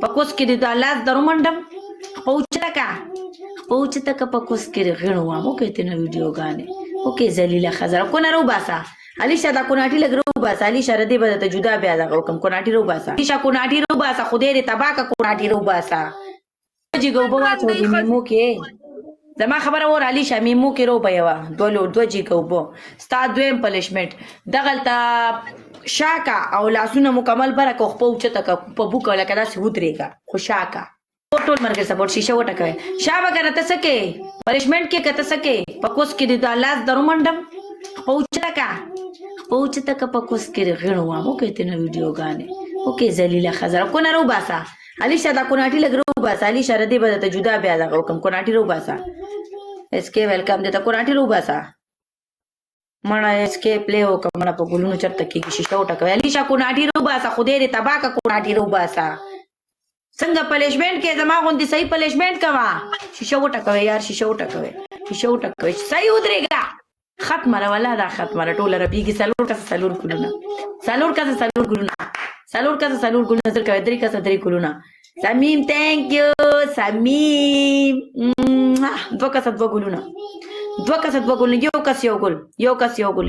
پکوس کې د لاس درو منډم پوچته که پکوس کې غنو مو کې تنه ویډیو غانه اوکې ذلیله خزر کو نه رو باسا علي شاده کوناټي لګرو باسا علي شر دې بده ته جدا بیا دا حکم کوناټي رو باسا علي شا کوناټي رو باسا خدای دې تباکه کوناټي رو باسا جی ګو بوا ته دې میمو کې زما خبره ور علي شا میمو کې رو بیا دو جی ګو بو ستا دویم پنیشمنت دغلطه شاکا او لاسونه مکمل برکه خو پوچته که په بوکه لکه داسې ودرېږه خو شاکا ټول مرګ سپورټ شیشه وټکوي شابه کنه ته سکے پنیشمنت کې کته سکے پکوس کې د لاس درو منډم پوچته که پکوس کې غنو مو کې تنه ویډیو غانه اوکې ذلیله خزر کو نه رو باسا علي شاده کوناټي لګرو باسا علي شر دې بده ته جدا بیا دا حکم کوناټي رو باسا اس کې ویلکم دې ته کوناټي رو باسا مړه اس کې پلی وکړه مړه په ګلونو چرته کې شیشه وټکوي علي شا کوناټي رو باسا خدای دې تباکه کوناټي رو باسا څنګه پنیشمنت کې زما غوندي صحیح پنیشمنت کوا شیشه وټکوي یار شیشه وټکوي صحیح ودرېږه ختم ولا دا ختم ټوله رپیږي سلور ګلونه نظر کوي درې کسه درې ګلونه سمیم تhank you سمیم دوه کسه دوه ګلونه یو کس یو ګل